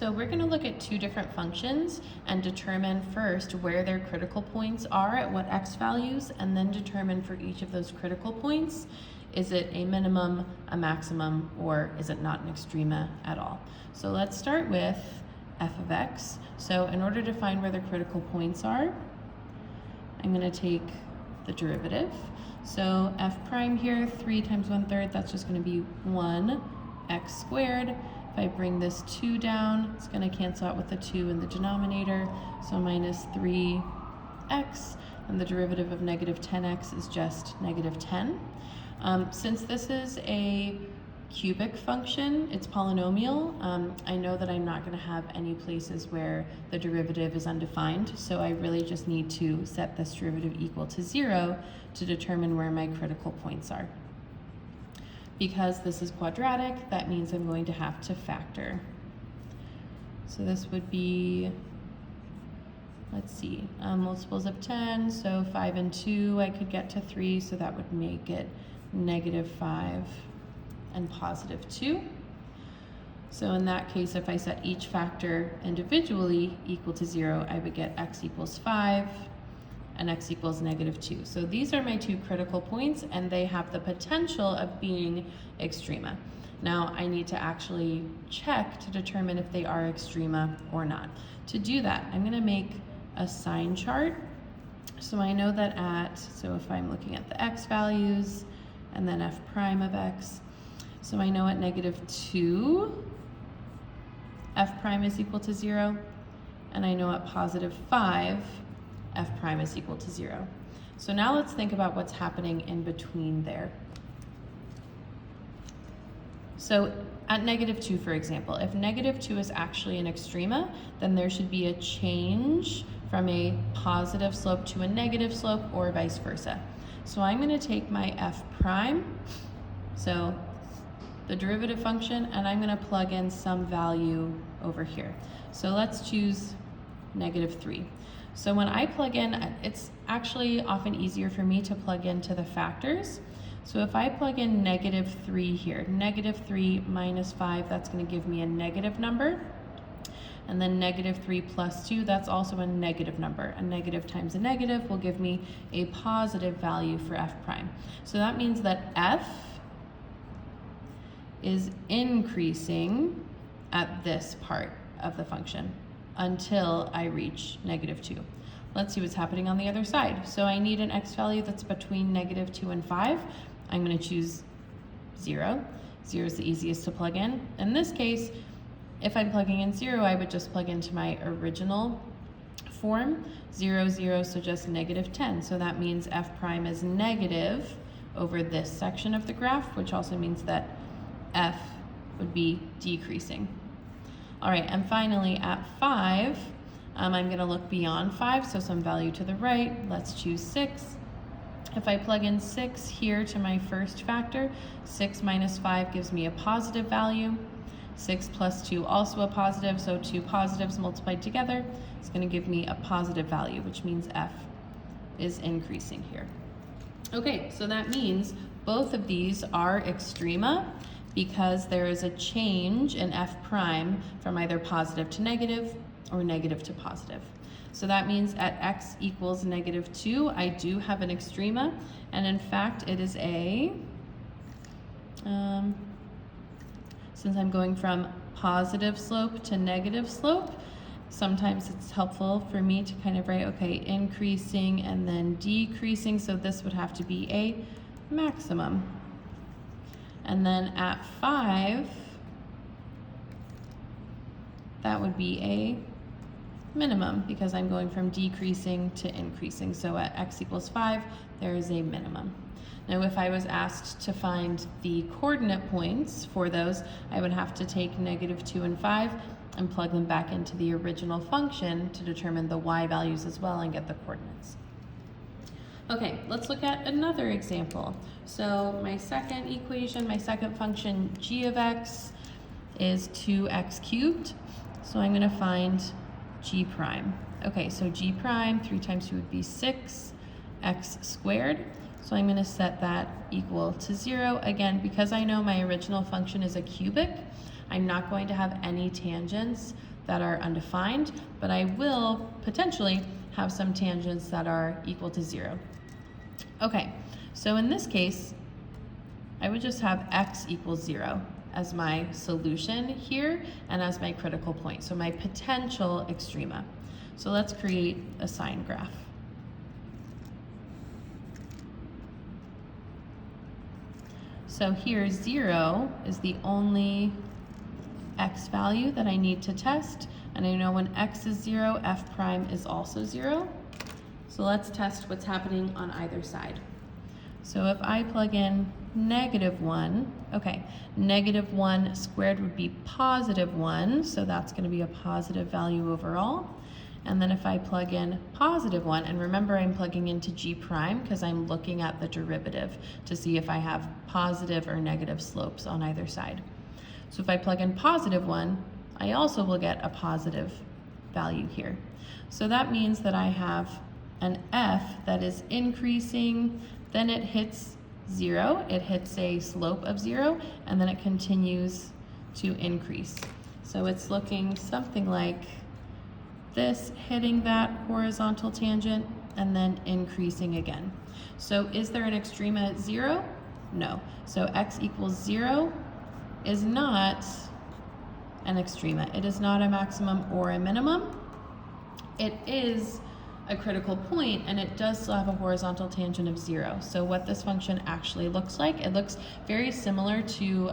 So we're going to look at two different functions and determine first where their critical points are at what x values, and then determine for each of those critical points, is it a minimum, a maximum, or is it not an extrema at all? So let's start with f of x. So in order to find where the critical points are, I'm going to take the derivative. So f prime here, 3 times 1/3, that's just going to be 1x squared. If I bring this 2 down, it's going to cancel out with the 2 in the denominator, so minus 3x, and the derivative of negative 10x is just negative 10. Since this is a cubic function, it's polynomial, I know that I'm not going to have any places where the derivative is undefined, so I really just need to set this derivative equal to 0 to determine where my critical points are. Because this is quadratic, that means I'm going to have to factor. So this would be, let's see, multiples of 10, so 5 and 2, I could get to 3, so that would make it negative 5 and positive 2. So in that case, if I set each factor individually equal to 0, I would get x equals 5 and x equals negative 2. So these are my two critical points, and they have the potential of being extrema. Now I need to actually check to determine if they are extrema or not. To do that, I'm going to make a sign chart. So I know that so if I'm looking at the x values and then f prime of x, so I know at negative 2, f prime is equal to 0, and I know at positive 5, f prime is equal to 0. So now let's think about what's happening in between there. So at negative 2, for example, if negative 2 is actually an extrema, then there should be a change from a positive slope to a negative slope, or vice versa. So I'm going to take my f prime, so the derivative function, and I'm going to plug in some value over here. So let's choose negative 3. So when I plug in, it's actually often easier for me to plug into the factors. So if I plug in negative 3 here, negative 3 minus 5, that's going to give me a negative number. And then negative 3 plus 2, that's also a negative number. A negative times a negative will give me a positive value for f prime. So that means that f is increasing at this part of the function until I reach negative 2. Let's see what's happening on the other side. So I need an x value that's between negative 2 and 5. I'm going to choose 0. 0 is the easiest to plug in. In this case, if I'm plugging in 0, I would just plug into my original form, 0, 0, so just negative 10. So that means f prime is negative over this section of the graph, which also means that f would be decreasing. All right, and finally at 5, I'm going to look beyond 5, so some value to the right. Let's choose 6. If I plug in 6 here to my first factor, 6 minus 5 gives me a positive value. 6 plus 2 also a positive, so two positives multiplied together is going to give me a positive value, which means f is increasing here. Okay, so that means both of these are extrema, because there is a change in f prime from either positive to negative or negative to positive. So that means at x equals negative 2, I do have an extrema, and in fact it is a, since I'm going from positive slope to negative slope, sometimes it's helpful for me to kind of write, okay, increasing and then decreasing, so this would have to be a maximum. And then at 5, that would be a minimum, because I'm going from decreasing to increasing. So at x equals 5, there is a minimum. Now if I was asked to find the coordinate points for those, I would have to take negative 2 and 5 and plug them back into the original function to determine the y values as well and get the coordinates. Okay, let's look at another example. So my second equation, my second function, g of x is 2x cubed. So I'm going to find g prime. Okay, so g prime, 3 times 2 would be 6, x squared. So I'm going to set that equal to 0. Again, because I know my original function is a cubic, I'm not going to have any tangents that are undefined, but I will potentially have some tangents that are equal to 0. Okay, so in this case, I would just have x equals 0 as my solution here and as my critical point, so my potential extrema. So let's create a sine graph. So here 0 is the only x value that I need to test, and I know when x is 0, f prime is also 0. So let's test what's happening on either side. So if I plug in -1, okay, -1 squared would be +1, so that's going to be a positive value overall. And then if I plug in +1, and remember I'm plugging into g prime because I'm looking at the derivative to see if I have positive or negative slopes on either side. So if I plug in +1, I also will get a positive value here. So that means that I have an f that is increasing, then it hits 0, it hits a slope of 0, and then it continues to increase. So it's looking something like this, hitting that horizontal tangent and then increasing again. So is there an extrema at 0? No. So x equals 0 is not an extrema. It is not a maximum or a minimum. It is a critical point, and it does still have a horizontal tangent of 0. So what this function actually looks like, it looks very similar to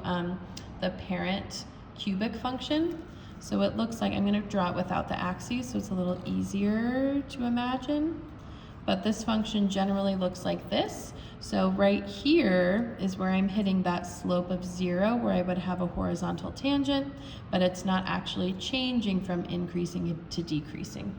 the parent cubic function. So it looks like, I'm going to draw it without the axes so it's a little easier to imagine. But this function generally looks like this. So right here is where I'm hitting that slope of 0, where I would have a horizontal tangent, but it's not actually changing from increasing to decreasing.